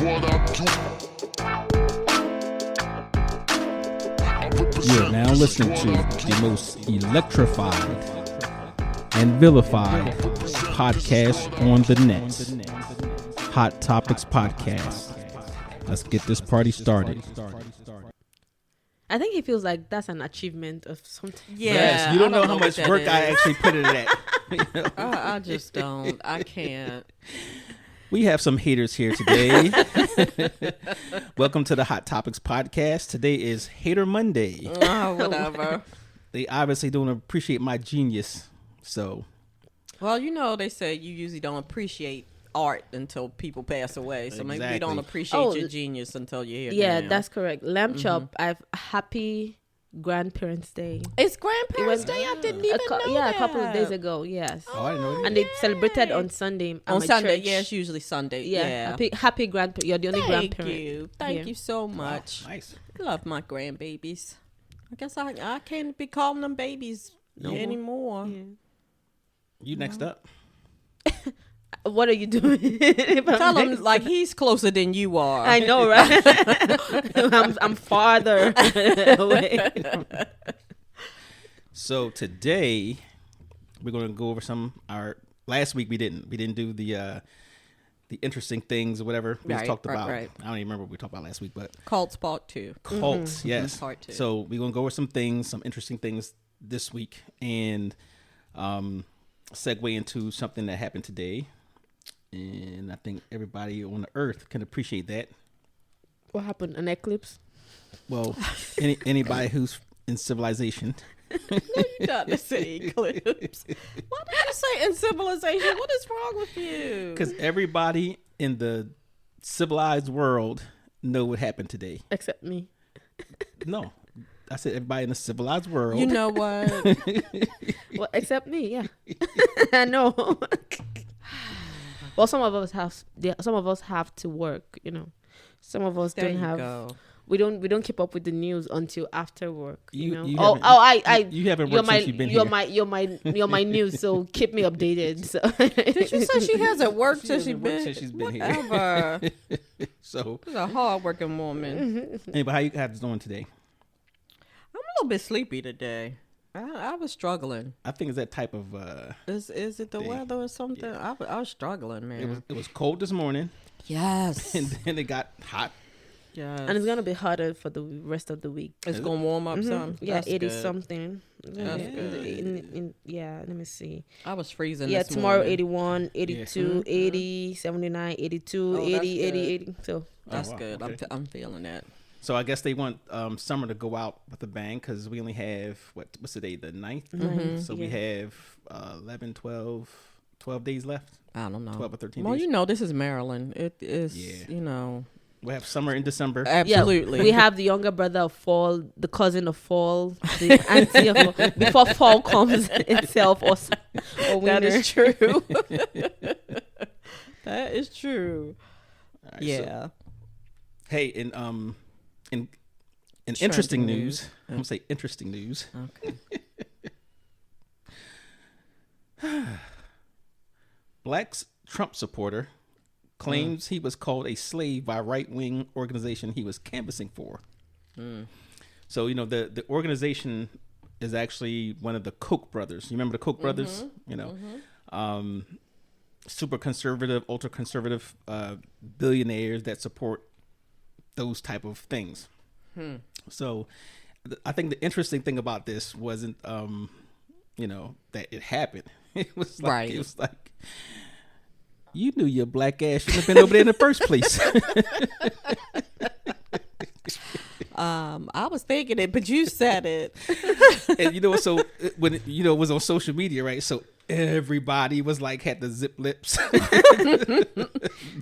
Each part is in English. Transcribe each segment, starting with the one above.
You are now listening to the most electrified and vilified podcast on the net, Hot Topix Podcast. Let's get this party started. I think he feels like that's an achievement of something. Yeah, Yes, you don't know how much work I actually put into that. I just don't. I can't. We have some haters here today. Welcome to the Hot Topix Podcast. Today is Hater Monday. Oh, whatever. They obviously don't appreciate my genius, so. Well, you know, they say you usually don't appreciate art until people pass away. So maybe you don't appreciate your genius until you're here. Yeah, now. that's correct. Lamb chop. I've happy Grandparents' Day. It's Grandparents' Day. I didn't even know that. A couple of days ago. Yes. Oh, I didn't know that. And they celebrated on Sunday. At On my Sunday, church. yeah, it's usually Sunday. Yeah. Happy grandparent. You're the only grandparent. Thank you so much. Wow, nice. I love my grandbabies. I guess I can't be calling them babies anymore. Yeah. You next up. What are you doing? Tell him like he's closer than you are. I know, right? I'm farther away. So today we're going to go over last week we didn't do the interesting things or whatever we just talked about. Right. I don't even remember what we talked about last week, but Cults Part 2. Cults, yes. Part 2. So we're going to go over some interesting things this week and segue into something that happened today. And I think everybody on the earth can appreciate that. What happened? An eclipse? Well, anybody who's in civilization. No, you got to say eclipse. Why did you say in civilization? What is wrong with you? Because everybody in the civilized world know what happened today. Except me. No, I said everybody in the civilized world. You know what? Well, except me, yeah. I know. Well, some of us have to work, you know. Some of us don't have. Go. We don't keep up with the news until after work. You know. You haven't worked since you've been here. You're my news, so keep me updated. So. Did you say she hasn't worked since she's been here? So she's a hard-working woman. Anyway, how you guys doing today? I'm a little bit sleepy today. I was struggling. I think it's that type of. Is it the weather or something? Yeah. I was struggling, man. It was cold this morning. Yes. And then it got hot. Yes. And it's gonna be hotter for the rest of the week. It's gonna warm up some. Yeah, That's 80 good. Something. That's good. Let me see. I was freezing. Yeah, this tomorrow morning. 81, 82, 80, 79, 82, 80, 80. So that's good. Okay. I'm feeling that. So I guess they want summer to go out with a bang because we only have, what's the day, the 9th? Mm-hmm. So we have 11, 12 days left. I don't know. 12 or 13 well, days. you know, this is Maryland. It is, you know. We have summer in December. Absolutely. Yeah, we have the younger brother of fall, the cousin of fall, the auntie of fall, before fall comes itself or winter. That is true. That is true. Right, yeah. So, hey, in interesting news, I'm going to say interesting news. Okay. Black Trump supporter claims he was called a slave by right-wing organization he was canvassing for. So, you know, the organization is actually one of the Koch brothers. You remember the Koch brothers? You know, super conservative, ultra conservative billionaires that support those type of things. So I think the interesting thing about this wasn't, you know, that it happened. It was like, you knew your black ass shouldn't have been over there in the first place. I was thinking it, but you said it. And you know, so when it was on social media, right? So everybody was like had the zip lips.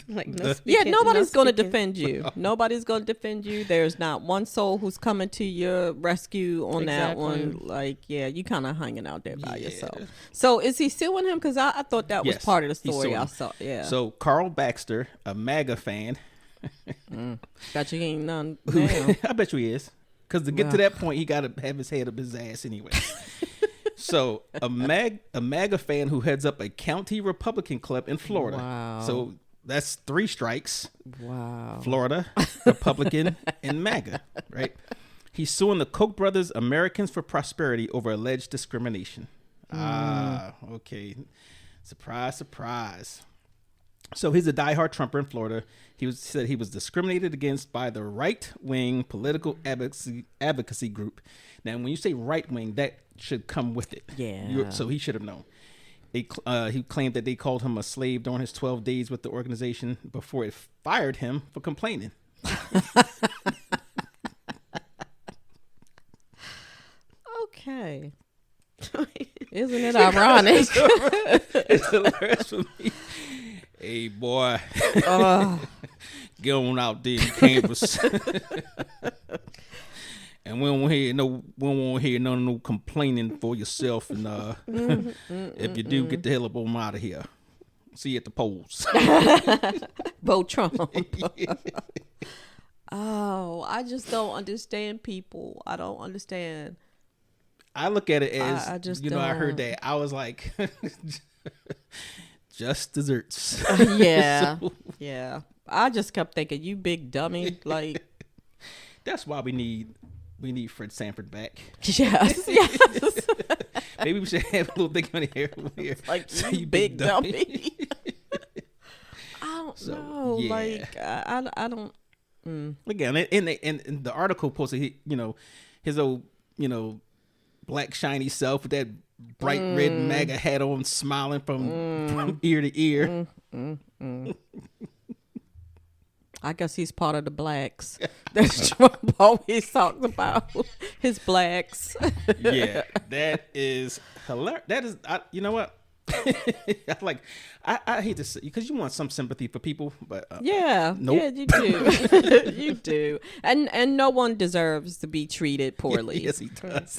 Nobody's going to defend you. Nobody's going to defend you. There's not one soul who's coming to your rescue on that one. Like, you kind of hanging out there by yourself. So is he suing him? Because I thought that was part of the story I saw. Yeah. So Carl Baxter, a MAGA fan. Bet you ain't none. I bet you he is. Because to get to that point, he got to have his head up his ass anyway. So a MAGA fan who heads up a county Republican club in Florida. Wow. So that's 3 strikes. Wow. Florida, Republican, and MAGA, right? He's suing the Koch brothers, Americans for Prosperity, over alleged discrimination. Okay. Surprise, surprise. So he's a diehard Trumper in Florida. He said he was discriminated against by the right-wing political advocacy group. Now, when you say right-wing, that should come with it. Yeah. So he should have known. He claimed that they called him a slave during his 12 days with the organization before it fired him for complaining. Okay. Isn't it ironic? It's hilarious for me. Hey, boy. Get on out there and canvas. And we don't want to hear no complaining for yourself. And if you do, get the hell up on out of here. See you at the polls. Vote Trump. Oh, I just don't understand people. I don't understand. I look at it as, I just I heard that. I was like, just desserts. Yeah. Yeah. I just kept thinking, you big dummy. Like, that's why we need Fred Sanford back. Yes. Maybe we should have a little thing on here. Like, you big dummy. I don't know. Yeah. Like, I don't. Again, and the article posted, his old, black shiny self with that bright red MAGA hat on, smiling from ear to ear. I guess he's part of the blacks that Trump always talks about. His blacks. Yeah, that is hilarious. That is, you know what? I hate to say, because you want some sympathy for people, but nope. Yeah, you do. You do, and no one deserves to be treated poorly. Yes, he does.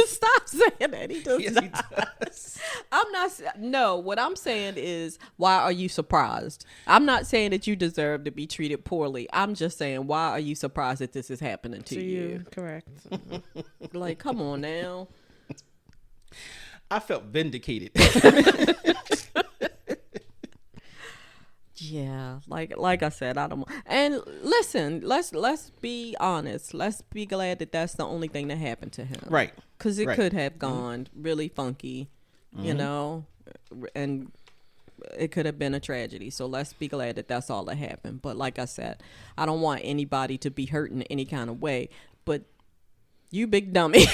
Stop saying that. He does. Yes, not. he does. I'm not. No, what I'm saying is, why are you surprised? I'm not saying that you deserve to be treated poorly. I'm just saying, why are you surprised that this is happening to you? Correct. Like, come on now. I felt vindicated. Yeah, like I said, I don't. And listen, let's be honest. Let's be glad that that's the only thing that happened to him, right? Because it could have gone really funky, and it could have been a tragedy. So let's be glad that that's all that happened. But like I said, I don't want anybody to be hurt in any kind of way. But you big dummy.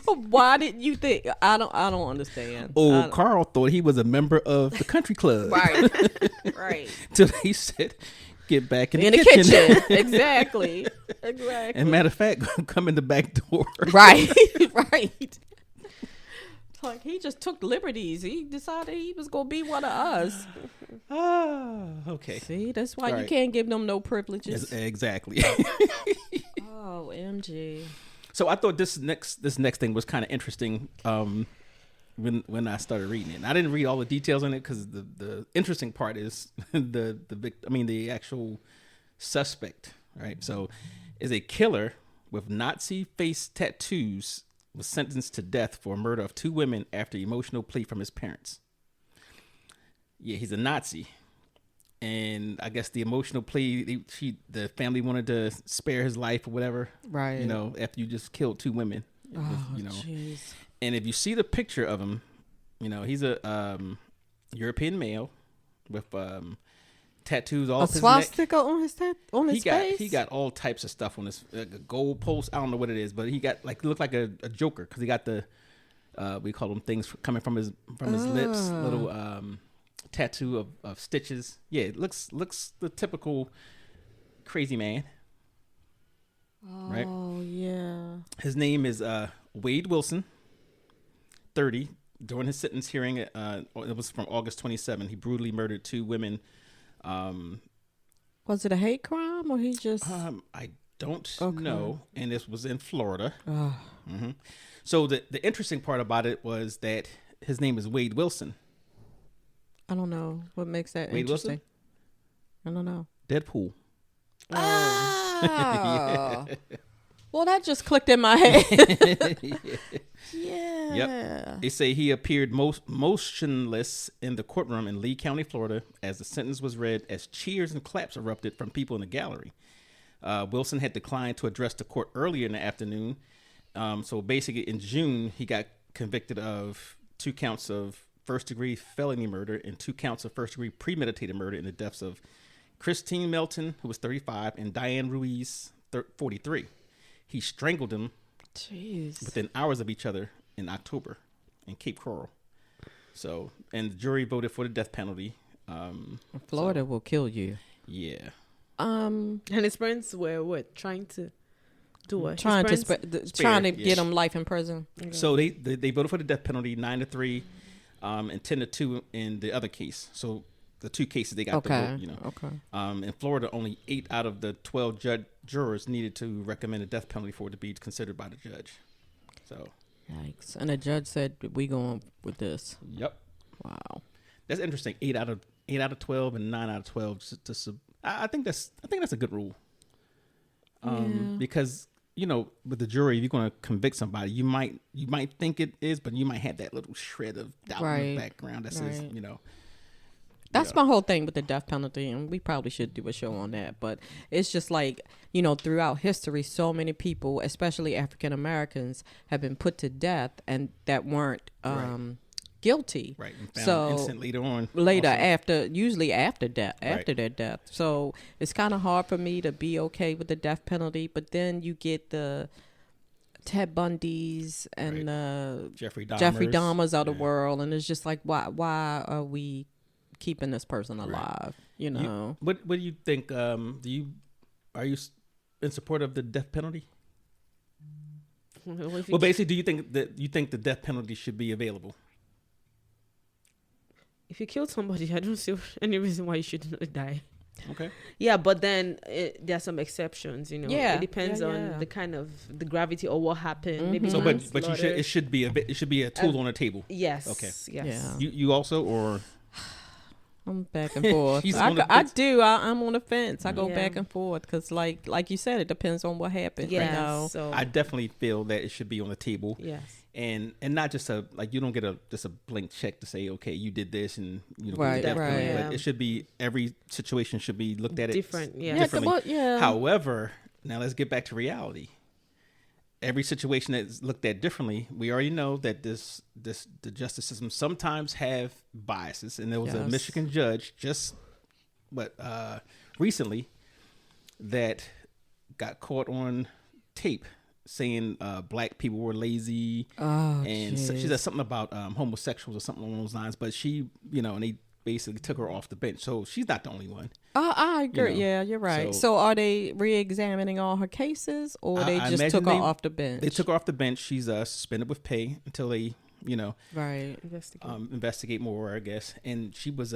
Why didn't you think? I don't understand. Oh, Carl thought he was a member of the country club. Right. Till he said, get back in the kitchen. Exactly. And matter of fact, come in the back door. Right. Like, he just took liberties. He decided he was going to be one of us. Okay. See, that's why you can't give them no privileges. Exactly. Oh, MG. So I thought this next thing was kind of interesting when I started reading it. And I didn't read all the details in it because the interesting part is the actual suspect, right? So is a killer with Nazi face tattoos was sentenced to death for murder of 2 women after emotional plea from his parents. Yeah, he's a Nazi. And I guess the emotional plea, the family wanted to spare his life or whatever. Right. After you just killed 2 women. Jeez. And if you see the picture of him, he's a European male with tattoos all a up his swastika neck. on his face? He got all types of stuff on his a gold post. I don't know what it is, but he got looked like a Joker because he got the we call them things coming from his lips, little tattoo of stitches. Yeah, it looks the typical crazy man. Right? Oh yeah. His name is Wade Wilson, 30. During his sentence hearing, it was from August 27. He brutally murdered 2 women. Was it a hate crime or he just? I don't know, and this was in Florida. Mm-hmm. So the interesting part about it was that his name is Wade Wilson. I don't know what makes that Wade interesting. Wilson? I don't know. Deadpool. Oh. Yeah. Well, that just clicked in my head. Yeah. Yep. They say he appeared motionless in the courtroom in Lee County, Florida, as the sentence was read, as cheers and claps erupted from people in the gallery. Wilson had declined to address the court earlier in the afternoon. So basically, in June, he got convicted of 2 counts of first-degree felony murder and 2 counts of first-degree premeditated murder in the deaths of Christine Melton, who was 35, and Diane Ruiz, 43. He strangled them within hours of each other in October in Cape Coral. So, and the jury voted for the death penalty. Florida will kill you. Yeah. And his friends were what? Trying to do what? Trying to get him life in prison. Okay. So they voted for the death penalty 9-3, and 10-2 in the other case. So the 2 cases they got the vote, you know. Okay. In Florida, only 8 out of the 12 jurors needed to recommend a death penalty for it to be considered by the judge. So. Yikes! And the judge said, "We going with this." Yep. Wow. That's interesting. 8 out of 12 and 9 out of 12. I think that's a good rule. Because you know, with the jury, if you're going to convict somebody, you might think it is, but you might have that little shred of doubt in the background that says, you know. That's my whole thing with the death penalty, and we probably should do a show on that. But it's just like, you know, throughout history, so many people, especially African Americans, have been put to death and that weren't guilty. Right. And found innocent later on. Usually after their death. So it's kind of hard for me to be okay with the death penalty. But then you get the Ted Bundys and Jeffrey Dahmers of the world, and it's just like, why are we keeping this person alive? You know. What do you think? Are you in support of the death penalty? Well, basically, do you think the death penalty should be available? If you killed somebody, I don't see any reason why you shouldn't die. Okay. Yeah, but then there are some exceptions, you know. Yeah. It depends on the kind of the gravity or what happened. Mm-hmm. Maybe so, but it should be a tool on the table. Yes. Okay. Yes. Yeah. You also, or I'm back and forth. I'm on the fence. I go back and forth because, like you said, it depends on what happened. Yeah. You know? So I definitely feel that it should be on the table. Yes. And not just you don't get just a blank check to say, okay, you did this, and you know, right. But it should be, every situation should be looked at differently. Yeah. However, now let's get back to reality. Every situation that's looked at differently, we already know that the justice system sometimes have biases, and there was a Michigan judge recently that got caught on tape saying black people were lazy, so she said something about homosexuals or something along those lines. But she, you know, and they basically took her off the bench. So she's not the only one. I agree. You know? Yeah, you're right. So are they re-examining all her cases, or they just took her off the bench? They took her off the bench. She's suspended with pay until they, you know, investigate more, I guess. And she was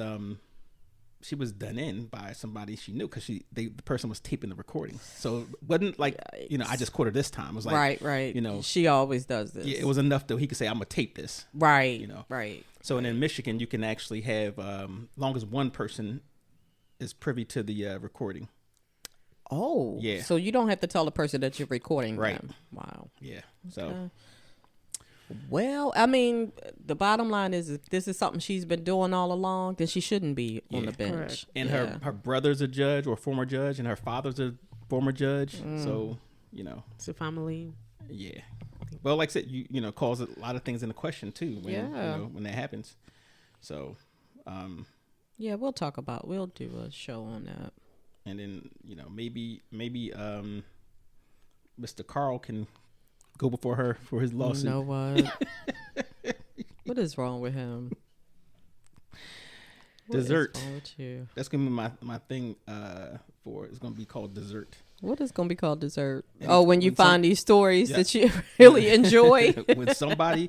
done in by somebody she knew because the person was taping the recording. So it wasn't like, you know, I just caught her this time. It was like, right. You know, she always does this. Yeah, it was enough that he could say, I'm gonna tape this. Right. You know. Right. So and in Michigan, you can actually have long as one person is privy to the recording. Oh. Yeah. So you don't have to tell the person that you're recording right. them. Wow. Yeah. So. Well, I mean, the bottom line is, if this is something she's been doing all along, then she shouldn't be on the bench. Correct. And her brother's a judge or former judge, and her father's a former judge. So, you know. It's a family. Yeah. Well, like I said, you know, calls a lot of things into question, too, when, you know, when that happens. So. Yeah, we'll do a show on that. And then, you know, maybe Mr. Carl can go before her for his lawsuit. You know what? What is wrong with him? Dessert. What is wrong with you? That's gonna be my thing. It's gonna be called dessert. What is gonna be called dessert? When you find these stories that you really enjoy. when somebody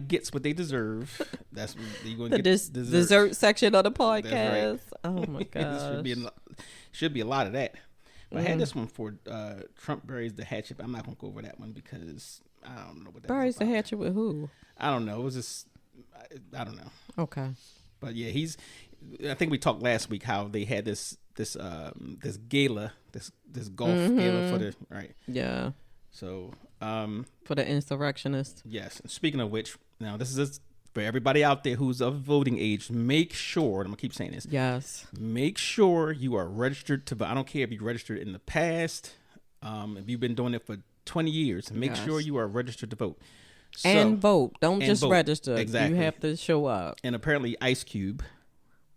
gets what they deserve, that's when you're gonna get dessert. Dessert section of the podcast. Right. Oh my gosh. should be a lot of that. But I had this one for Trump buries the hatchet, but I'm not going to go over that one because I don't know what that is. Buries the hatchet with who? I don't know. It was just, I don't know. Okay. But yeah, I think we talked last week how they had this gala, this golf gala for the, right. Yeah. So, for the insurrectionists. Yes. And speaking of which, now this is for everybody out there who's of voting age. Make sure, I'm gonna keep saying this. Yes. Make sure you are registered to vote. I don't care if you registered in the past. If you've been doing it for 20 years, make sure you are registered to vote. So, and vote. Don't just vote. Register. Exactly. You have to show up. And apparently, Ice Cube.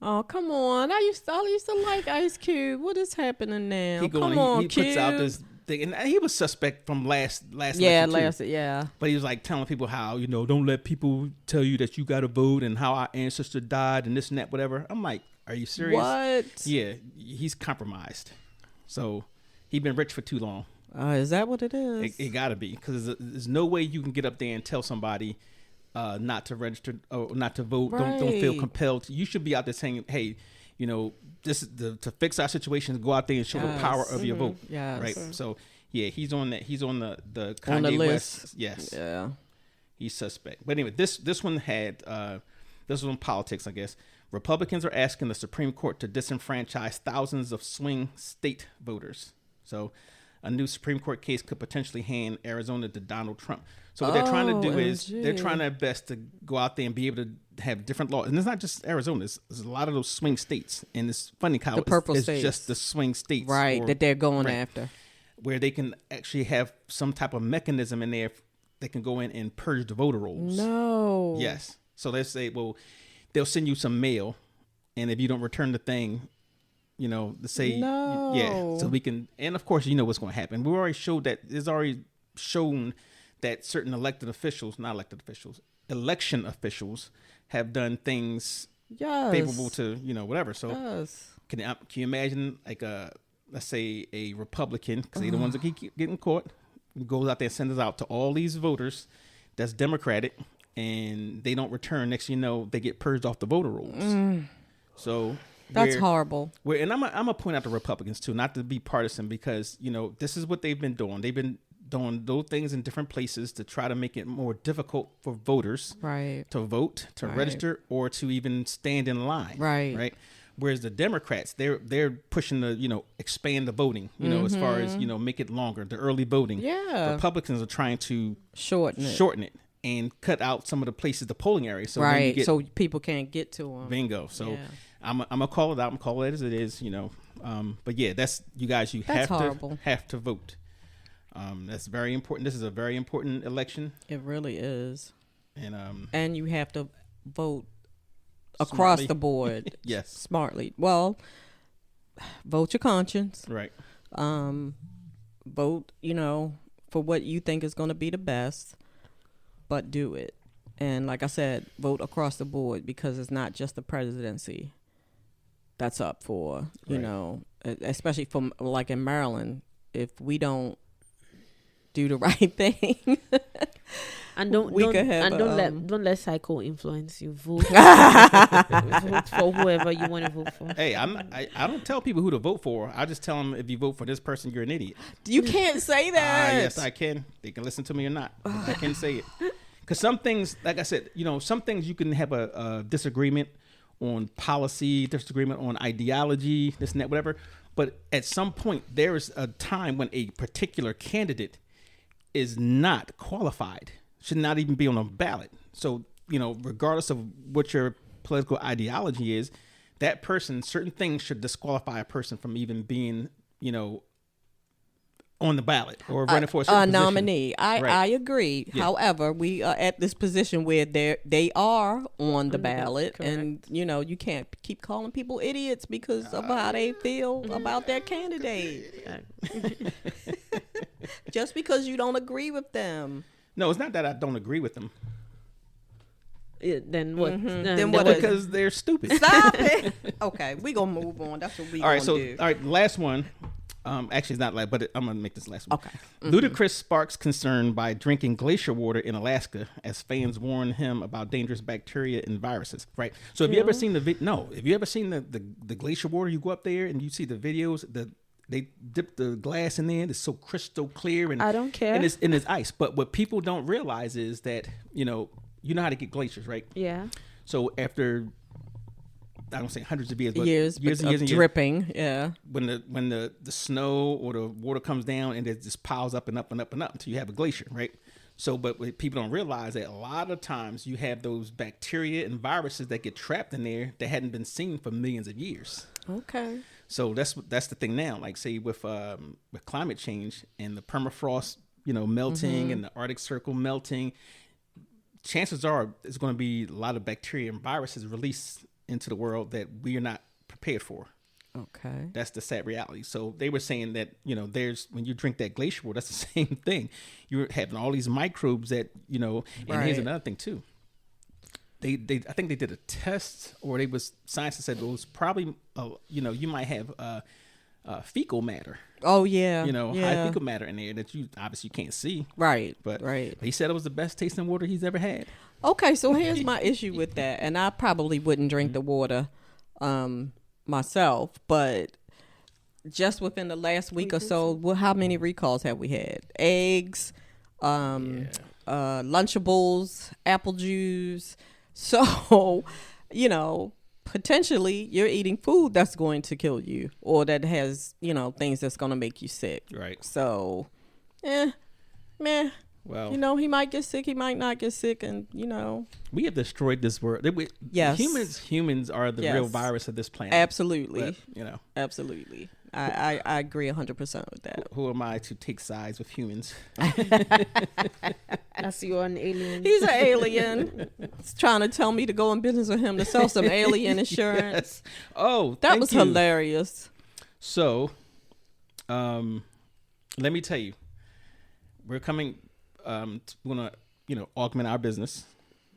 Oh, come on! I used to like Ice Cube. What is happening now? He puts out this thing, and he was suspect from last yeah, election too. Yeah. But he was like telling people how, don't let people tell you that you got to vote and how our ancestor died and this and that, whatever. I'm like, are you serious? What? Yeah, he's compromised. So he's been rich for too long. Is that what it is? It got to be, because there's no way you can get up there and tell somebody not to register or not to vote. Right. Don't feel compelled. You should be out there saying, hey, this is to fix our situations. Go out there and show the power of your vote. Yes. Right. So yeah, he's on that. He's on the Kanye on the West. list. Yes. Yeah. He's suspect. But anyway, this one had this was on politics, I guess. Republicans are asking the Supreme Court to disenfranchise thousands of swing state voters. So a new Supreme Court case could potentially hand Arizona to Donald Trump. So what they're trying to do is they're trying their best to go out there and be able to have different laws. And it's not just Arizona. There's a lot of those swing states. And it's funny how the purple it's states. Just the swing states. Right, that they're going after. Where they can actually have some type of mechanism in there. They can go in and purge the voter rolls. No. Yes. So let's say, well, they'll send you some mail. And if you don't return the thing, to say, no. Yeah, so we can, and of course, what's going to happen. We already showed that, it's already shown that certain election officials have done things favorable to, whatever. So can you imagine like let's say a Republican, because they're the ones that keep getting caught, goes out there and sends out to all these voters that's Democratic, and they don't return. Next thing you know, they get purged off the voter rolls. So that's horrible. And I'm gonna point out the Republicans too, not to be partisan, because this is what they've been doing. They've been doing those things in different places to try to make it more difficult for voters to vote, to register, or to even stand in line. Right. Whereas the Democrats, they're pushing to expand the voting, as far as make it longer, the early voting. Yeah. Republicans are trying to shorten it and cut out some of the places, the polling areas. So when you get, so people can't get to them. Bingo. So I'm gonna call it out. I'm gonna call it as it is. But yeah, that's you guys. Have to vote. That's very important. This is a very important election. It really is. And you have to vote across smartly. The board. Yes. Smartly. Well, vote your conscience. Right. Vote, for what you think is going to be the best, but do it. And like I said, vote across the board, because it's not just the presidency that's up for, especially from like in Maryland, if we don't do the right thing. And don't let psycho influence you. Vote for whoever you want to vote for. Hey, I don't tell people who to vote for. I just tell them, if you vote for this person, you're an idiot. You can't say that. Yes, I can. They can listen to me or not. I can say it. Because some things, like I said, some things you can have a disagreement on policy, disagreement on ideology, this and that, whatever. But at some point, there is a time when a particular candidate is not qualified, should not even be on a ballot. So, regardless of what your political ideology is, that person, certain things should disqualify a person from even being, on the ballot or running for a certain nominee. Right. I agree. Yeah. However, we are at this position where they are on the ballot, and you can't keep calling people idiots because of how they feel about their candidate. Just because you don't agree with them. No, it's not that I don't agree with them. Then what? Mm-hmm. Then what? Because they're stupid. Stop it. Okay, we gonna move on. That's what we all right, gonna do. All right, last one. Actually, it's not like, but I'm gonna make this last one. Okay. Ludacris sparks concern by drinking glacier water in Alaska as fans warn him about dangerous bacteria and viruses. Right. So, have you ever seen Have you ever seen the glacier water? You go up there and you see the videos. They dip the glass in there. It's so crystal clear, and I don't care. And it's ice. But what people don't realize is that you know how to get glaciers, right? Yeah. So after I don't say hundreds of years, but years and dripping. Yeah. When the snow or the water comes down and it just piles up and up and up and up until you have a glacier, right? So, but what people don't realize that a lot of times you have those bacteria and viruses that get trapped in there that hadn't been seen for millions of years. Okay. So that's the thing now. Like say with climate change and the permafrost, melting and the Arctic Circle melting, chances are there's going to be a lot of bacteria and viruses released into the world that we are not prepared for. Okay. That's the sad reality. So they were saying that, there's, when you drink that glacier water, that's the same thing. You're having all these microbes that, and here's another thing too. I think they did a test, or scientists said it was probably, you might have fecal matter. Oh yeah. High fecal matter in there that you obviously can't see. Right. But right. He said it was the best tasting water he's ever had. Okay. So here's my issue with that. And I probably wouldn't drink the water, myself, but just within the last week or so, how many recalls have we had? Eggs, Lunchables, apple juice. So, potentially you're eating food that's going to kill you, or that has, things that's going to make you sick. Right. So, meh. Well, he might get sick, he might not get sick, and we have destroyed this world. Yes, humans are the real virus of this planet. Absolutely, but, absolutely. I agree 100% with that. Who am I to take sides with humans? That's you're an alien. He's an alien. He's trying to tell me to go in business with him to sell some alien insurance. Yes. Oh, that was hilarious. So, let me tell you, we're coming. We're gonna, augment our business,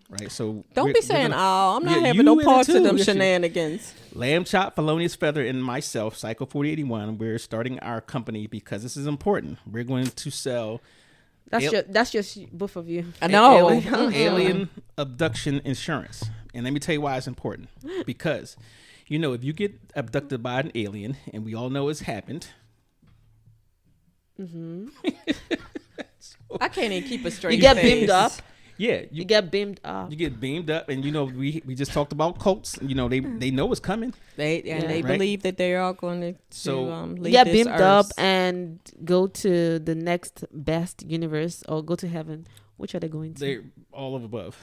right? So don't be saying, I'm not having no parts of them shenanigans. Lamb Chop, Felonious Feather, and myself, Psycho 4081. We're starting our company because this is important. We're going to sell. That's just both of you. I know. Alien abduction insurance, and let me tell you why it's important. Because, if you get abducted by an alien, and we all know it's happened. Mm-hmm. I can't even keep a straight face. You get face. beamed up. Yeah. You get beamed up. You get beamed up, and we just talked about cults. They know it's coming. They believe that they are going to leave get this beamed earth. up and go to the next best universe or go to heaven. Which are they going to? They're all of above.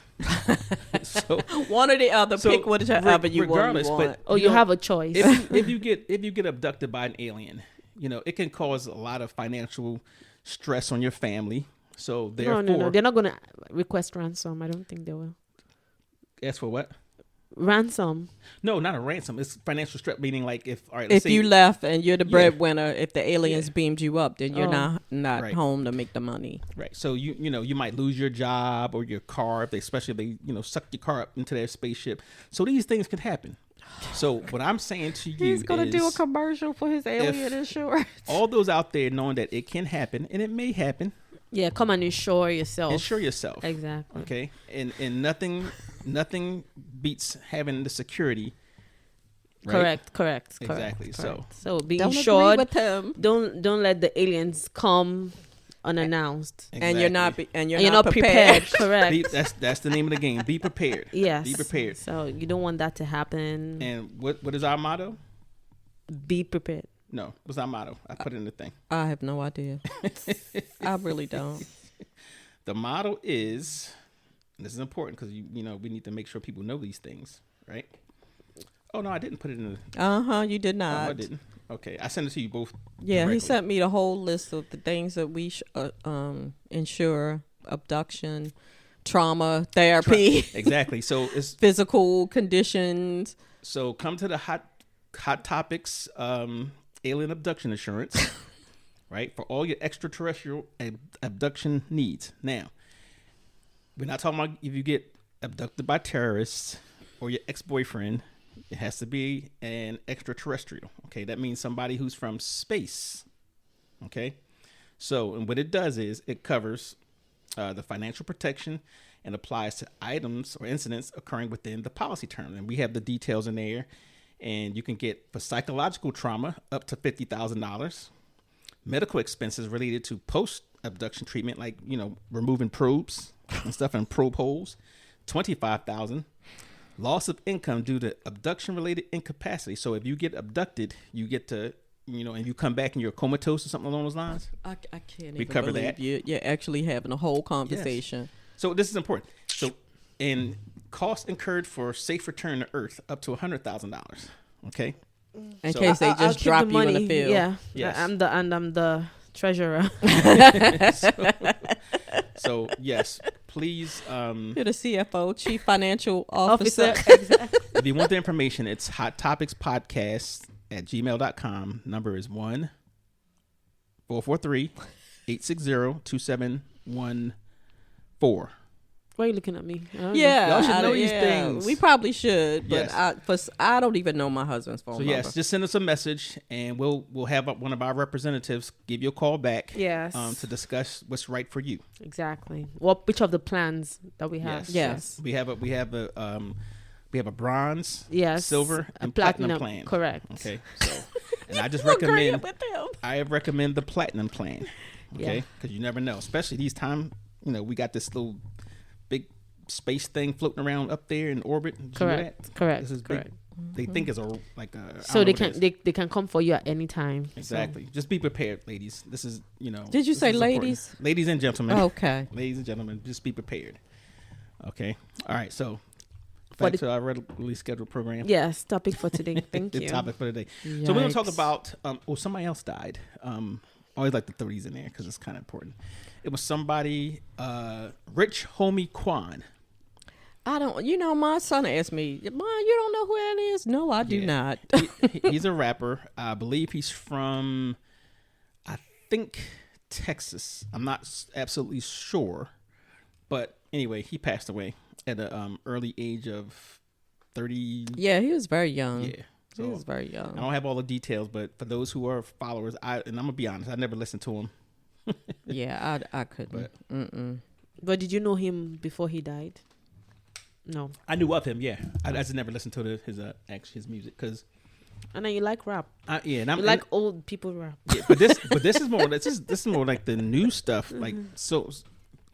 So one or the other. Pick whatever you want. But you have a choice. If you get abducted by an alien, it can cause a lot of financial stress on your family. So therefore, no, they're not going to request ransom. I don't think they will. Ask for what? Ransom. No, not a ransom. It's financial stress, meaning like if you left and you're the breadwinner, if the aliens beamed you up, then you're not home to make the money. Right. So you might lose your job or your car, especially if they suck your car up into their spaceship. So these things can happen. So what I'm saying to you he's gonna do a commercial for his alien insurance. All those out there knowing that it can happen and it may happen. Yeah, come and insure yourself. Insure yourself. Exactly. Okay. And nothing beats having the security. Right? Correct. Exactly. Correct. So be don't insured. Agree with him. Don't let the aliens come unannounced. Exactly. And you're not prepared. Correct. That's the name of the game. Be prepared. Yes. Be prepared. So you don't want that to happen. And what is our motto? Be prepared. No, what's our motto? I put it in the thing. I have no idea. I really don't. The motto is, and this is important because we need to make sure people know these things, right? Oh no, I didn't put it in the. You did not. Oh, I didn't. Okay, I sent it to you both. Yeah, directly. He sent me the whole list of the things that we insure: abduction, trauma, therapy. Exactly. So it's physical conditions. So come to the Hot Topix alien abduction insurance, right? For all your extraterrestrial abduction needs. Now, we're not talking about if you get abducted by terrorists or your ex-boyfriend. It has to be an extraterrestrial. Okay, that means somebody who's from space. Okay, so and what it does is it covers the financial protection and applies to items or incidents occurring within the policy term. And we have the details in there. And you can get for psychological trauma up to $50,000, medical expenses related to post-abduction treatment, like removing probes and stuff and probe holes, $25,000. loss of income due to abduction-related incapacity. So if you get abducted, you get to, and you come back and you're comatose or something along those lines. I can't We even cover believe that. you're actually having a whole conversation. Yes. So this is important. So, and costs incurred for safe return to Earth up to $100,000. Okay. In case they just drop you in the field. Yeah. Yes. I'm the treasurer. So yes, please. You're the CFO, Chief Financial Officer. If you want the information, it's Hot Topix Podcast at gmail.com. Number is 1-443-860-2714. Why are you looking at me? Yeah, Y'all should know these things. We probably should, but Yes. I don't even know my husband's phone number. Yes, just send us a message, and we'll have one of our representatives give you a call back. Yes. To discuss what's right for you. Exactly. Which of the plans that we have? Yes. We have a bronze, Yes. silver, A and platinum plan. Correct. Okay, so and I just You agree recommend with them. I recommend the platinum plan. Okay, Yeah. because you never know, especially these times. We got this little big space thing floating around up there in orbit. Did you know that? Correct. This is Correct. big. They think it's I So don't they know can what it is. they can come for you at any time. Exactly. Just be prepared, ladies. This is Did you this say is important. ladies? Ladies and gentlemen. Okay. Ladies and gentlemen, just be prepared. Okay. All right. So For back the- to our regularly scheduled program. Yes. Topic for today. Thank The you. topic for today. So we're gonna talk Yikes. about. Somebody else died. I always like to throw these in there because it's kind of important. It was somebody, Rich Homie Quan. I don't. My son asked me, "Mom, you don't know who that is?" No, I do Yeah. not. He's a rapper. I believe he's from, I think, Texas. I'm not absolutely sure, but anyway, he passed away at an early age of 30. Yeah, he was very young. Yeah. He was very young. I don't have all the details, but for those who are followers, and I'm gonna be honest, I never listened to him. Yeah, I couldn't. But did you know him before he died? No. I knew of him, yeah. I just never listened to his music because And then you like rap. and I'm You like old people rap. yeah, but this is more this is more like the new stuff, like so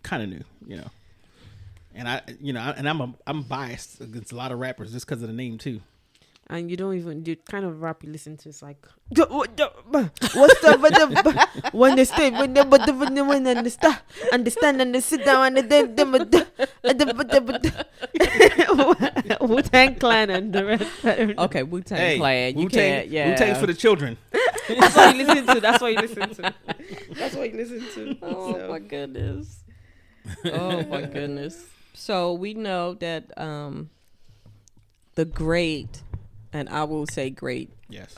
kind of new, And I'm biased against a lot of rappers just because of the name too. And you don't even the kind of rap you listen to is like what's the when they stay when they understand and they sit down and they Wu-Tang Clan and the rest. Okay, Wu-Tang Clan. You can't. Yeah, Wu-Tang's for the children. That's what you listen to. That's what you listen to. Oh my goodness. Oh my goodness. So we know that the great, and I will say great, Yes.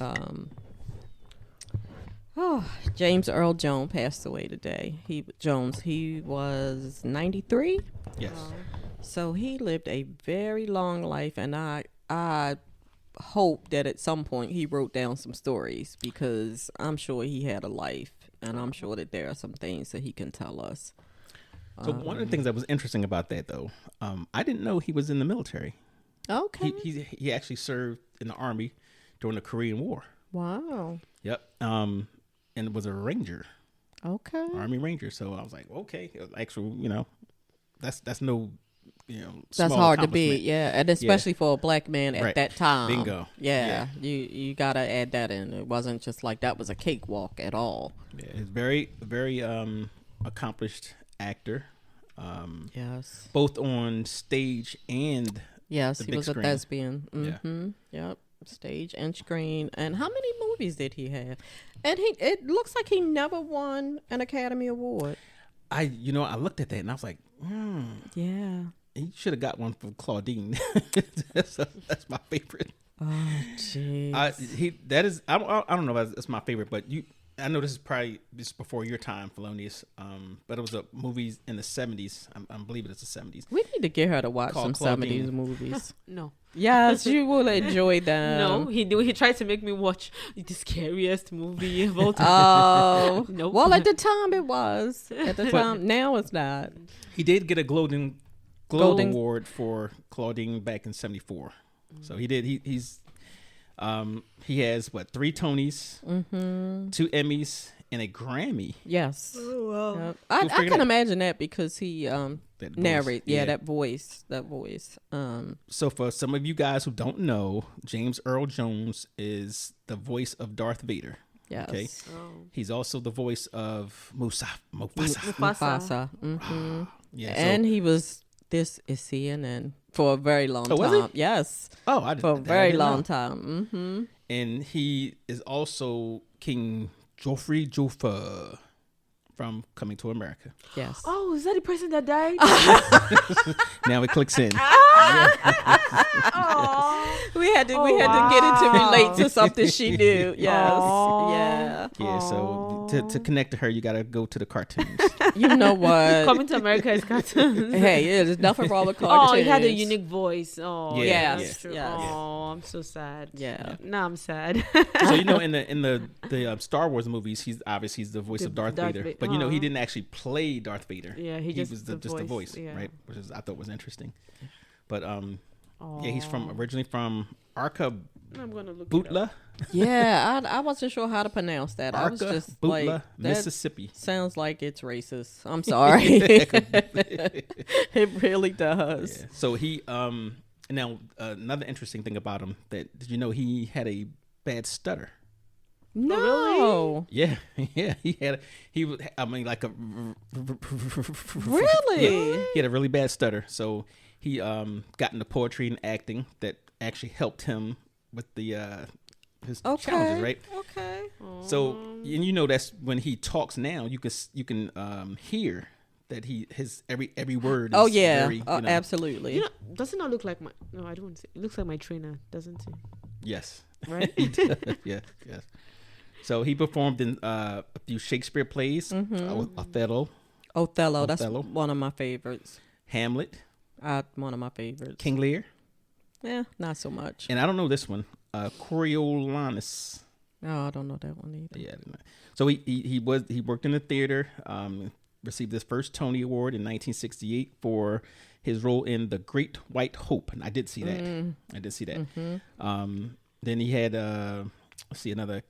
James Earl Jones passed away today. He was 93. Yes. So he lived a very long life, and I hope that at some point he wrote down some stories, because I'm sure he had a life, and I'm sure that there are some things that he can tell us. So one of the things that was interesting about that, though, I didn't know he was in the military. Okay. He actually served in the Army during the Korean War. Wow. Yep. And was a Ranger, Okay. Army Ranger. So I was like, okay, actual, that's no, That's small hard to beat, accomplishment. yeah, and especially for a black man at Right. that time. Bingo. Yeah, you gotta add that in. It wasn't just like that was a cakewalk at all. Yeah, he's very, very accomplished actor, Yes, both on stage and yes, the he big was screen. a thespian. Yeah. Yep, stage and screen. And how many movies did he have? And it looks like he never won an Academy Award. I looked at that and I was like, Yeah. he should have got one for Claudine. that's my favorite. Oh, jeez. I don't know if that's my favorite, but I know this is probably just before your time, Felonious. But it was a movies in the 70s. I believe it's the 70s. We need to get her to watch Called some Claudine. 70s movies. No. Yes, you will enjoy them. No, he tried to make me watch the scariest movie of all time. Oh, Nope. Well, at the time it was. At the time, now it's not. He did get a Golden Golden- Award for Claudine back in 74. So he did. He has 3 Tonys, 2 Emmys, and a Grammy. Yes. Oh, wow. Yep. I can imagine that because he narrates. Yeah, that voice. So for some of you guys who don't know, James Earl Jones is the voice of Darth Vader. Yes. Okay. Oh. He's also the voice of Mufasa. Mm-hmm. Yeah. And he was. This is CNN for a very long time. Was he? Yes. Oh, I didn't. For a very long know. time. Mm-hmm. And he is also King Joffrey Joffa from Coming to America. Yes. Oh, is that the person that died? Now it clicks in. We had to get it to relate to something she knew. Yes. Aww. Yeah. Yeah, so to connect to her, you got to go to the cartoons. You know what? Coming to America is cartoons. Hey, yeah, there's nothing wrong with cartoons. Oh, he had a unique voice. Oh, Yeah, that's yes, true. yes. Oh, I'm so sad. Yeah. Now I'm sad. So in the Star Wars movies, he's the voice of Darth Vader. But he didn't actually play Darth Vader. Yeah, he was just the voice, yeah. right? Which is I thought was interesting. But yeah, he's originally from Arca I'm gonna look Butla. Yeah, I wasn't sure how to pronounce that. I was Arca just Butla, like, Mississippi. Sounds like it's racist. I'm sorry. It really does. Yeah. So he now another interesting thing about him did you know he had a bad stutter? No. Yeah, yeah. He was. I mean, like a. Really? Yeah, he had a really bad stutter. So he got into poetry and acting that actually helped him with the his challenges, right? Okay. So and that's when he talks now. You can hear that his every word. Is very, absolutely. Does it not look like my? No, I don't want to say. It looks like my trainer, doesn't it? Yes. Right. He does. Yes. So he performed in a few Shakespeare plays. Othello. That's one of my favorites. Hamlet. One of my favorites. King Lear. Yeah, not so much. And I don't know this one. Coriolanus. No, I don't know that one either. Yeah. So he worked in the theater. Received his first Tony Award in 1968 for his role in The Great White Hope, and I did see that. Mm-hmm. Then he had another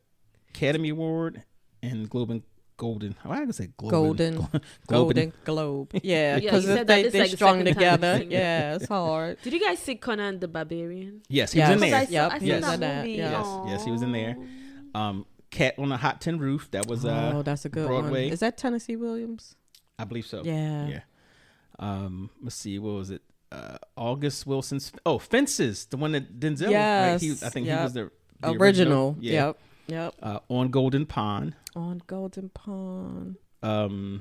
Academy Award and Golden. I can say Golden Globe. Yeah, because they're strung together. Yeah, it's hard. Did you guys see Conan the Barbarian? Yes, he was in there. I saw that movie. Yes, he was in there. Cat on a Hot Tin Roof. That was that's a good Broadway. one. Is that Tennessee Williams? I believe so. Yeah. Let's see. What was it? August Wilson's. Fences. The one that Denzel. Yes. Right? I think he was the original. Yeah. Yep. On Golden Pond. The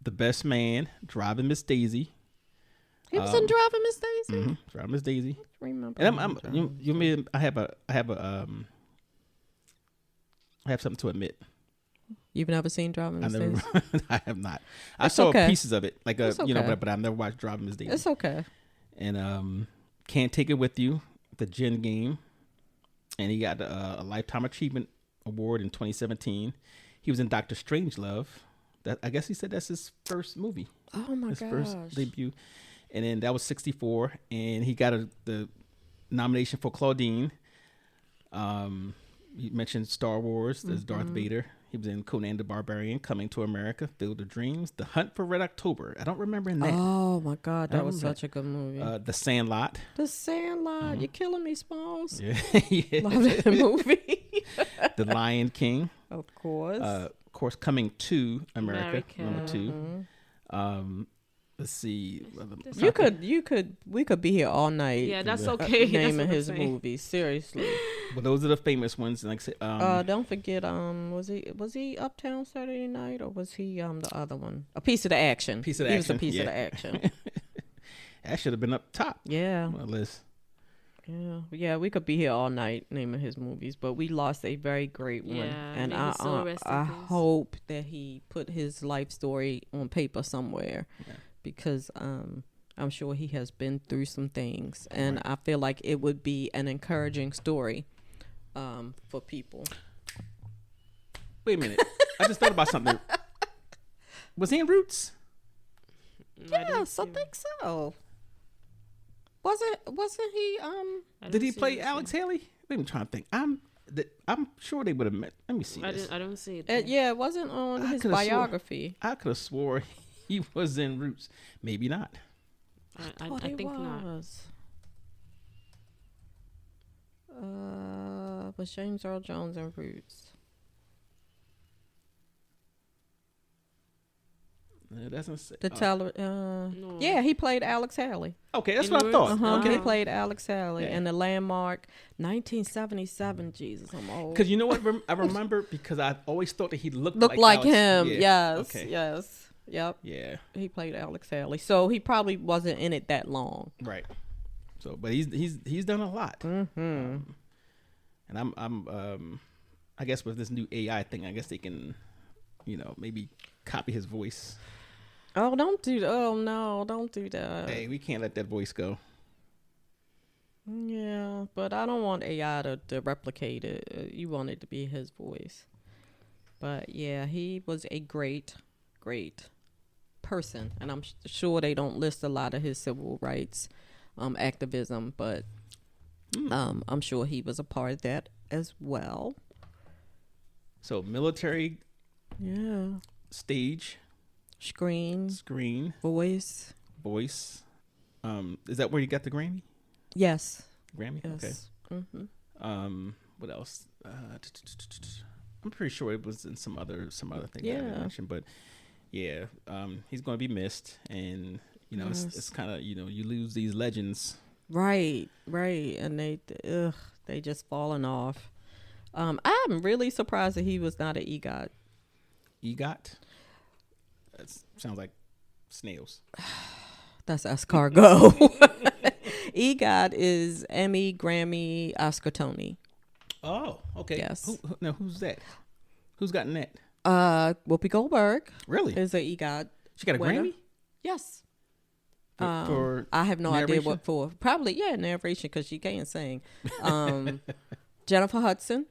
Best Man. Driving Miss Daisy. He was in Driving Miss Daisy. Mm-hmm, Driving Miss Daisy. I remember. And you mean I have something to admit. You've never seen Driving Miss Daisy? I have not. I saw pieces of it, but I've never watched Driving Miss Daisy. It's okay. And Can't Take It With You, the Gin Game, and he got a Lifetime Achievement Award in 2017. He was in Dr. Strangelove. I guess he said that's his first movie. Oh my gosh. His first debut, and then that was 64, and he got the nomination for Claudine. You mentioned Star Wars. There's Darth Vader. He was in Conan the Barbarian, Coming to America, Field of Dreams, The Hunt for Red October. I don't remember that. Oh my God, that was such a good movie. The Sandlot. The Sandlot. You're killing me, Smalls. Yeah. Love that movie. The Lion King. Of course. Coming to America. Number 2. Let's see. We could be here all night. Yeah, that's okay. Naming his movies, seriously. Well, those are the famous ones. Like, don't forget. Was he Uptown Saturday Night, or was he the other one? A Piece of the Action. He was a piece of the action. That should have been up top. Yeah. On the list. Yeah. We could be here all night naming his movies, but we lost a very great one, and I hope that he put his life story on paper somewhere, because I'm sure he has been through some things, and I feel like it would be an encouraging story for people. Wait a minute. I just thought about something. Was he in Roots? Yes, I think so. Wasn't he? Did he play Alex Haley? I'm trying to think. I'm sure they would have met. Let me see this. I don't see it. It wasn't on his biography. I could have swore he was in Roots. Maybe not. I think not. Was James Earl Jones in Roots? It doesn't say. No. Yeah, he played Alex Haley. Okay, that's what I thought. Okay. He played Alex Haley in The Landmark, 1977. Jesus, I'm old. Because you know what? I remember because I always thought that he looked like Alex. him. Yeah. Yes. Okay. Yes. Yep. Yeah. He played Alex Haley, so he probably wasn't in it that long. Right. So, but he's done a lot. Mm-hmm. And I guess with this new AI thing, I guess they can, maybe copy his voice. Oh, don't do that. Oh, no, don't do that. Hey, we can't let that voice go. Yeah, but I don't want AI to replicate it. You want it to be his voice. But, yeah, he was a great, great person. And I'm sure they don't list a lot of his civil rights activism, but I'm sure he was a part of that as well. So, military... Yeah. Stage... Screen. Voice. Is that where you got the Grammy? Yes. Grammy? Yes. Okay. Mm-hmm. What else? I'm pretty sure it was in some other thing that I mentioned, but yeah, he's going to be missed, and it's kind of you lose these legends. Right, and they just falling off. I'm really surprised that he was not an EGOT. EGOT? That sounds like snails. That's escargot. EGOT is Emmy, Grammy, Oscar, Tony. Oh, okay. Yes. Who's that? Who's gotten that? Whoopi Goldberg. Really? Is a EGOT. She got a winner. Grammy? Yes. For I have no idea what for. Probably, narration, because she can't sing. Jennifer Hudson.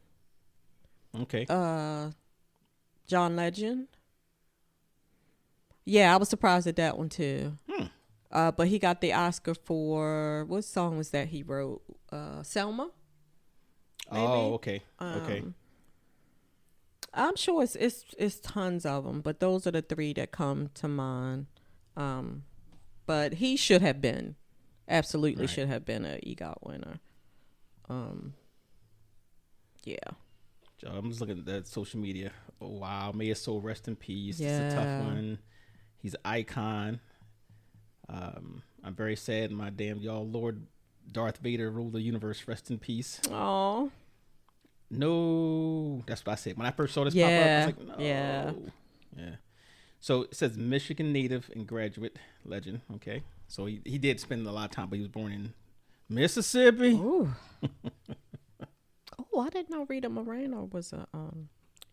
Okay. John Legend. Yeah, I was surprised at that one too. But he got the Oscar for what song was that he wrote? Selma. Maybe? Oh, okay. Okay. I'm sure it's tons of them, but those are the three that come to mind. But he should have been, absolutely should have been an EGOT winner. Yeah. I'm just looking at that social media. Oh, wow. May his soul rest in peace. Yeah. It's a tough one. He's an icon. I'm very sad. My damn y'all, Lord Darth Vader ruled the universe. Rest in peace. Oh. No. That's what I said. When I first saw this pop up, I was like, no. Yeah. So it says Michigan native and graduate legend. Okay. So he did spend a lot of time, but he was born in Mississippi. Ooh. Oh, I didn't know Rita Moreno was a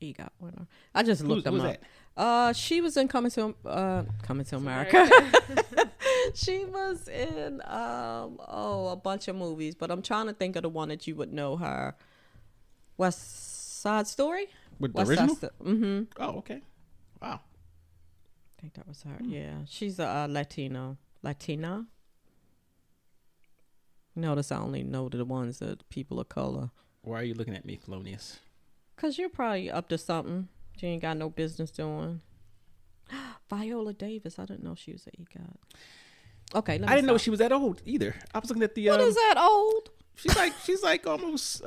EGOT winner. I just looked them up. She was in Coming to America. She was in a bunch of movies, but I'm trying to think of the one that you would know her. West Side Story? With the original? Mm-hmm. Oh, okay. Wow. I think that was her. Yeah. She's a Latina. Notice I only know the ones that people of color. Why are you looking at me, Felonious? Because you're probably up to something you ain't got no business doing. Viola Davis. I didn't know she was an EGOT. Okay, I didn't know she was that old either. I was looking at the... What is that old? She's like almost...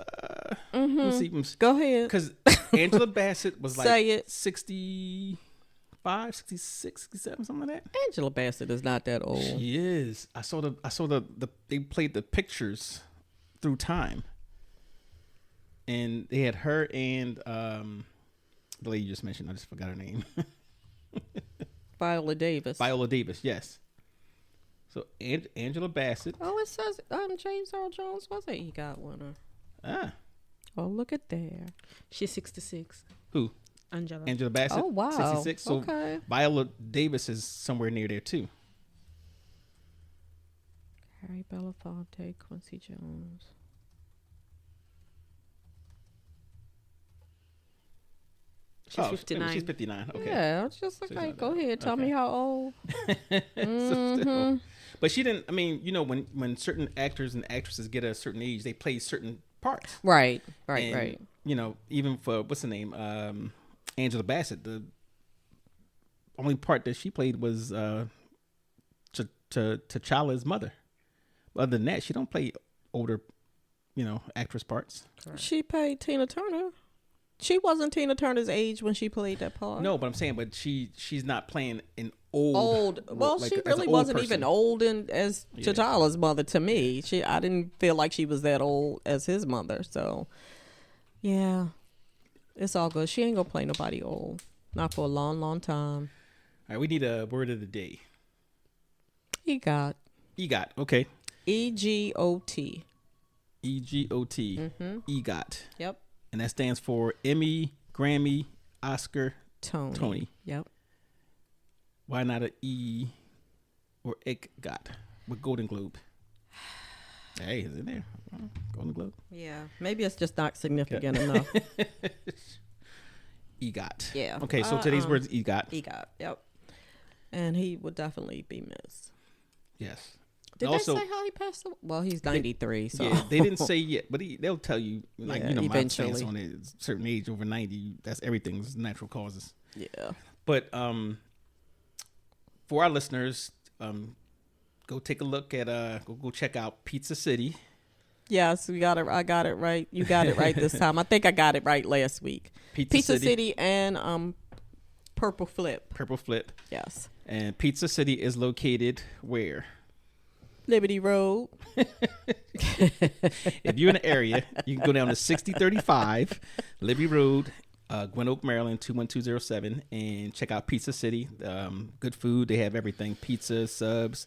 Let's see. Go ahead. Because Angela Bassett was like... Say it. 65, 66, 67, something like that. Angela Bassett is not that old. She is. I saw the they played the pictures through time. And they had her and the lady you just mentioned. I just forgot her name. Viola Davis. Yes. So Angela Bassett. Oh, it says James Earl Jones was an EGOT winner. Oh, look at there. She's 66. Who? Angela Bassett. Oh, wow. 66. So okay. Viola Davis is somewhere near there too. Harry Belafonte, Quincy Jones. She's 59. She's 59. Okay. Yeah, I was just like, go ahead, tell me how old. But she didn't. I mean, when certain actors and actresses get a certain age, they play certain parts. Right. You know, even for what's the name, Angela Bassett, the only part that she played was T'Challa's mother. Other than that, she don't play older, you know, actress parts. Correct. She played Tina Turner. She wasn't Tina Turner's age when she played that part. No, but I'm saying, she's not playing an old. Well, like, she really wasn't even old as T'Challa's mother to me. I didn't feel like she was that old as his mother. So, yeah, it's all good. She ain't gonna play nobody old, not for a long, long time. All right, we need a word of the day. EGOT. Okay. EGOT. EGOT. Mm-hmm. EGOT. Yep. And that stands for Emmy, Grammy, Oscar, Tony. Yep. Why not an E or EGOT with Golden Globe? Hey, is it there? Golden Globe? Yeah. Maybe it's just not significant enough. EGOT. Yeah. Okay, so today's word is EGOT. EGOT. Yep. And he would definitely be missed. Yes. Did also, they say how he passed away? Well, he's 93, so. Yeah, they didn't say yet, but they'll tell you, like, Yeah, you know, eventually. my stance on it, certain age over 90, that's everything's natural causes. Yeah. But for our listeners, go take a look at, go check out Pizza City. Yes, I got it right. You got it right this time. I think I got it right last week. Pizza City and Purple Flip. Purple Flip. Yes. And Pizza City is located where? Liberty Road. If you're in the area, you can go down to 6035 Liberty Road, Gwen Oak, Maryland, 21207, and check out Pizza City. Good food. They have everything: pizza, subs,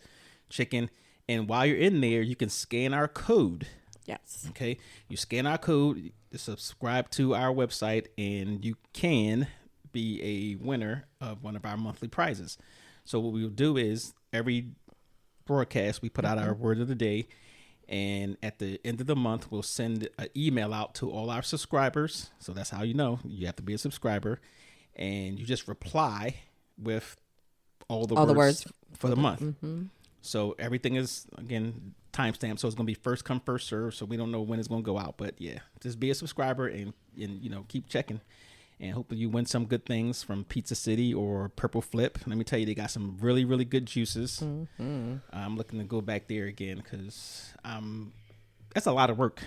chicken. And while you're in there, you can scan our code. Yes. Okay. You scan our code, to subscribe to our website, and you can be a winner of one of our monthly prizes. So what we'll do is every broadcast we put out our word of the day, and at the end of the month we'll send an email out to all our subscribers. So that's how you know you have to be a subscriber, and you just reply with all the words for the month. Mm-hmm. So everything is, again, timestamped, so it's going to be first come, first serve, so we don't know when it's going to go out. But yeah, just be a subscriber and you know, keep checking. And hopefully you win some good things from Pizza City or Purple Flip. Let me tell you, they got some really, really good juices. Mm-hmm. I'm looking to go back there again because that's a lot of work.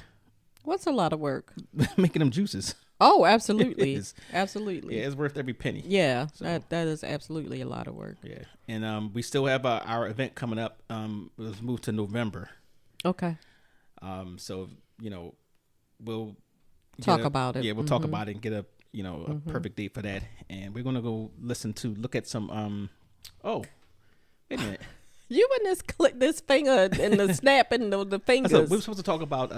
What's a lot of work? Making them juices. Oh, absolutely. Absolutely. Yeah, it's worth every penny. Yeah, so. that is absolutely a lot of work. Yeah. And we still have our event coming up. Let's move to November. Okay. So, you know, we'll talk about it. Yeah, we'll talk about it and get a perfect date for that. And we're gonna go look at some oh, wait a minute. You and this this finger and the snapping the fingers. So we're supposed to talk about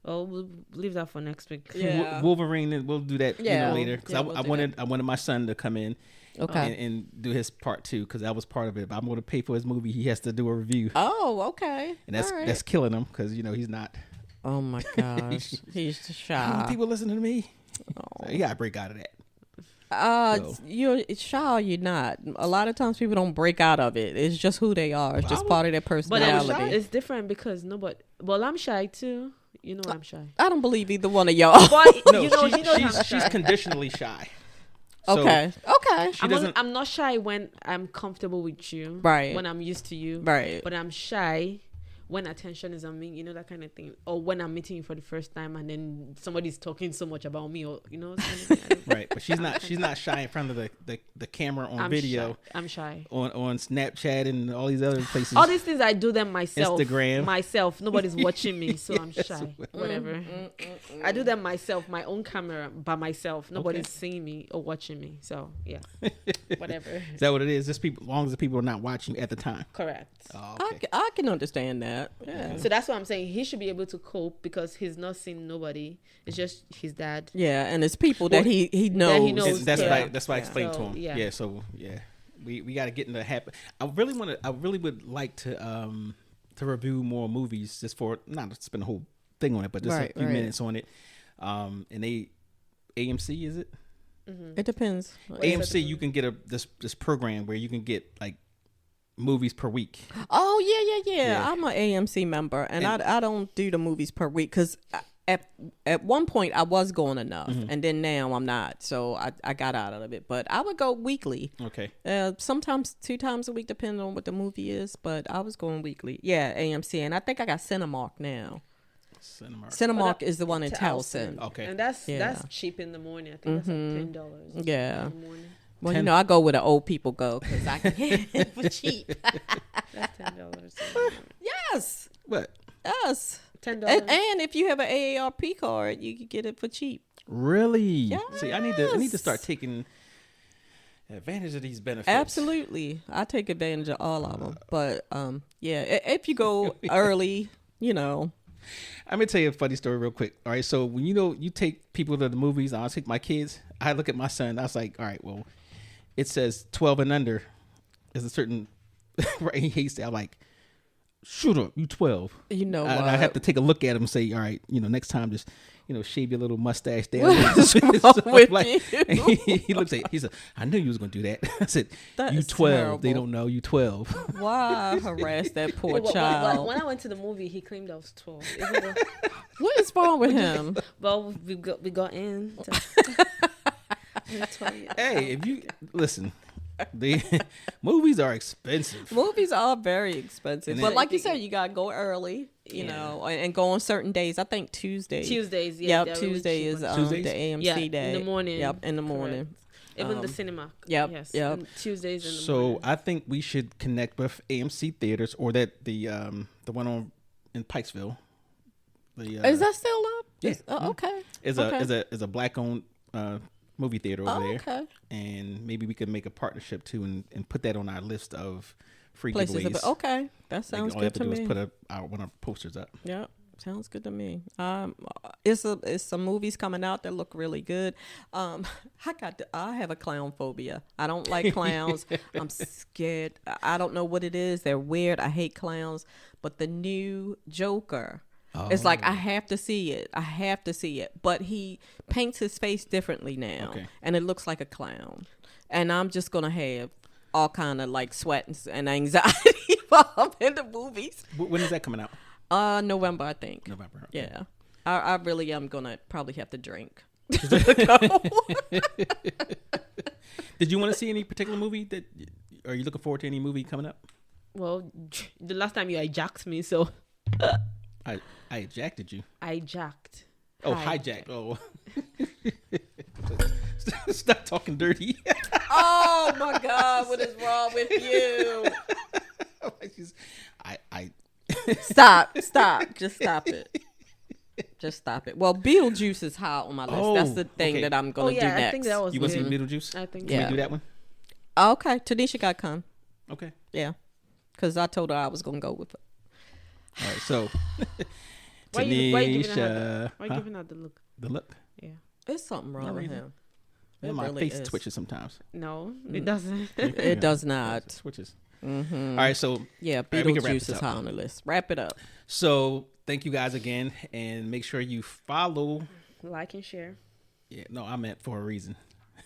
we'll leave that for next week. Yeah. Wolverine, and we'll do that later. Because I wanted my son to come in. Okay. And do his part too, because that was part of it. But I'm going to pay for his movie. He has to do a review. Oh, okay. And that's killing him because he's not. Oh my gosh, he's shy. People listen to me. Oh. So you got to break out of that. You're shy. You're not. A lot of times people don't break out of it. It's just who they are. It's just part of their personality. But it's different because nobody. Well, I'm shy too. You know I'm shy. I don't believe either one of y'all. But no, she's conditionally shy. So okay. I'm not shy when I'm comfortable with you. Right. When I'm used to you. Right. But I'm shy when attention is on me, that kind of thing. Or when I'm meeting you for the first time and then somebody's talking so much about me, or kind of thing. Right. But she's not shy in front of the camera on video. I'm shy. On Snapchat and all these other places. All these things I do them myself. Instagram. Myself. Nobody's watching me, so I'm shy. Whatever. I do them myself, my own camera by myself. Nobody's seeing me or watching me. So yeah. Whatever. Is that what it is? Just people, as long as the people are not watching at the time. Correct. Oh, okay. I can understand that. Yeah. So that's what I'm saying. He should be able to cope because he's not seeing nobody. It's just his dad. Yeah, and it's people that he knows. That he knows. That's why I explained to him. Yeah. So we got to get into the habit. I really would like to review more movies, just for not to spend a whole thing on it, but just a few minutes on it. And AMC, is it? Mm-hmm. It depends. AMC, you can get this program where you can get like movies per week. Oh yeah. I'm an AMC member, and I don't do the movies per week because at one point I was going enough, and then now I'm not. So I got out of it. But I would go weekly. Okay. Sometimes 2 times a week, depending on what the movie is. But I was going weekly. Yeah, AMC, and I think I got Cinemark now. Cinemark is the one in Towson. Okay. And that's cheap in the morning. I think that's like $10. Yeah. In the morning. Well, you know, I go where the old people go because I can get it for cheap. That's $10. Yes. What? Yes. $10. And if you have an AARP card, you can get it for cheap. Really? Yes. See, I need to start taking advantage of these benefits. Absolutely. I take advantage of all of them. But yeah, if you go early, you know. I'm gonna tell you a funny story real quick. All right, so when you take people to the movies, I take my kids. I look at my son. I was like, all right, well, it says 12 and under. There's a certain right. He hates that. I'm like, shoot up, you 12. You know, and I have to take a look at him and say, all right, next time just shave your little mustache down. What's wrong with you? He looks at. He said, I knew you was gonna do that. I said, that you 12. Terrible. They don't know you 12. Why harass that poor child? When I went to the movie, he claimed I was 12. What is wrong with him? Well, we got in. Hey, if you listen, the movies are expensive. Movies are very expensive, but like you said, you gotta go early, you Yeah. know, and go on certain days. I think Tuesdays, yeah. Yep, Tuesday is the AMC day. In the morning. Yep, in the morning. Even the cinema. Yep, Yes. yep. Tuesdays in the So morning. I think we should connect with AMC theaters or the one in Pikesville. Is that still up? Yeah. Okay. Is a black owned movie theater over there. Okay. And maybe we could make a partnership too and put that on our list of free Places giveaways. Okay, that sounds all you have good to to do me. is put one of our posters up. Yep. Sounds good to me. It's some movies coming out that look really good. I have a clown phobia. I don't like clowns. I'm scared. I don't know what it is. They're weird. I hate clowns. But the new Joker, it's like I have to see it. But he paints his face differently now, and it looks like a clown. And I'm just gonna have all kind of like sweat and anxiety while I'm in the movies. When is that coming out? November, I think. November. Okay. Yeah. I really am gonna probably have to drink. Did you want to see any particular movie are you looking forward to any movie coming up? Well, the last time you hijacked me, so I hijacked you. Hijacked. Oh, hijacked. Oh. Stop talking dirty. Oh my God, what is wrong with you? Stop. Just stop it. Well, Beetlejuice is high on my list. That's the thing that I'm going to do next. I think that was you want to see Beetlejuice? I think Can we do that one? Okay. Tanisha got to come. Okay. Yeah. Because I told her I was going to go with it. All right, so Tanisha. Why are you giving out the look? The look? Yeah. There's something wrong with him. My face twitches sometimes. No, it doesn't. It does not. It switches. Mm-hmm. All right, so yeah, Beetlejuice is high on the list. Wrap it up. So thank you guys again, and make sure you follow, like, and share. Yeah, no, I meant for a reason.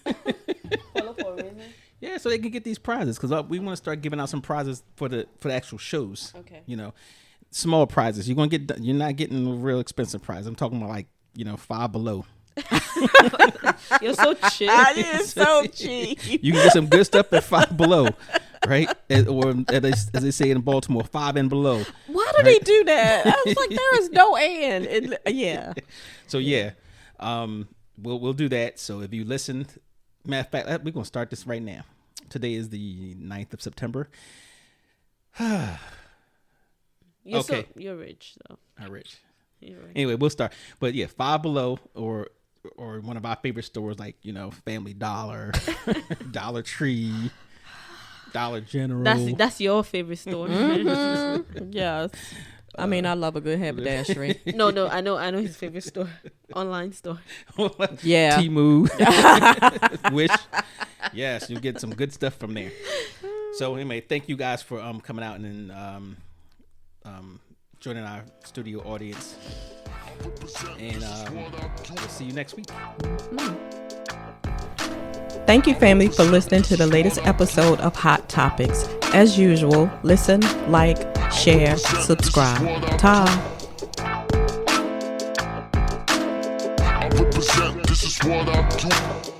Follow for a reason. Yeah, so they can get these prizes because we want to start giving out some prizes for the actual shows. Okay. Small prizes. You're not getting a real expensive prize. I'm talking about $5 below. You're so cheap. You're so cheap. You can get some good stuff at $5 below, right? Or as they say in Baltimore, 5 and below. Why do they do that? I was like, there is no and. Yeah. So yeah, we'll do that. So if you listen, matter of fact, we're gonna start this right now. Today is the 9th of September. You're rich, though. I'm rich. You're rich. Anyway, we'll start. But yeah, $5 below or one of our favorite stores like Family Dollar, Dollar Tree, Dollar General. That's your favorite store. Mm-hmm. Yes. I mean, I love a good haberdashery. No, I know his favorite store, online store. Yeah, Temu, Wish. Yes, you'll get some good stuff from there. So anyway, thank you guys for coming out and joining our studio audience. And we'll see you next week. Thank you, family, for listening to the latest episode of Hot Topics. As usual, listen, like, share, subscribe. Ta. this is what I do.